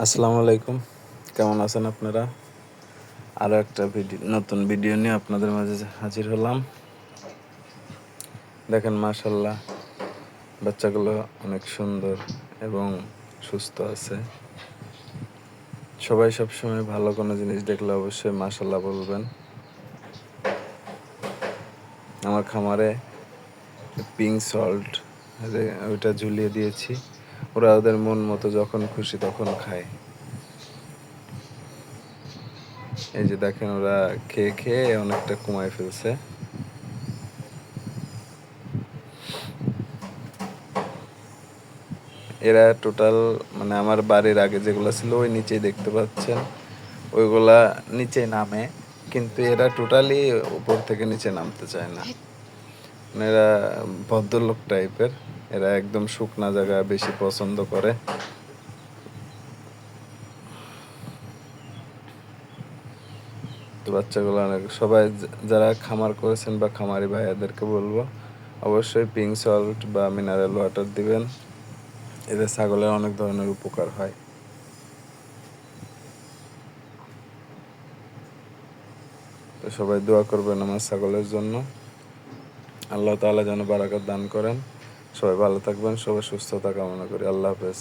আসসালামু আলাইকুম, কেমন আছেন আপনারা? আরও একটা নতুন ভিডিও নিয়ে আপনাদের মাঝে হাজির হলাম। দেখেন, মাশাল্লাহ, বাচ্চাগুলো অনেক সুন্দর এবং সুস্থ আছে। সবাই সবসময় ভালো কোনো জিনিস দেখলে অবশ্যই মাশাল্লাহ বলবেন। আমার খামারে পিঙ্ক সল্ট ওইটা ঝুলিয়ে দিয়েছি, ওরা ওদের মন মতো যখন খুশি তখন খায়। এই যে দেখেন, ওরা খেয়ে খেয়ে অনেকটা কমায় ফেলছে। এরা টোটাল মানে আমার বাড়ির আগে যেগুলো ছিল ওই নিচেই দেখতে পাচ্ছেন, ওইগুলা নিচে নামে, কিন্তু এরা টোটালি উপর থেকে নিচে নামতে চায় না। মানে এরা ভদ্রলোক টাইপের, এরা একদম শুকনা জায়গা বেশি পছন্দ করে। তো বাচ্চাগুলো অনেক, সবাই যারা খামার করেছেন বা খামারি ভাইয়াদেরকে বলবো অবশ্যই পিঙ্ক সল্ট বা মিনারেল ওয়াটার দিবেন। এতে ছাগলের অনেক ধরনের উপকার হয়। তো সবাই দোয়া করবেন আমার ছাগলের জন্য। আল্লাহ তাআলা যেন বারাকাত দান করেন। সবাই ভালো থাকবেন, সবাই সুস্থতা কামনা করি। আল্লাহ হাফেজ।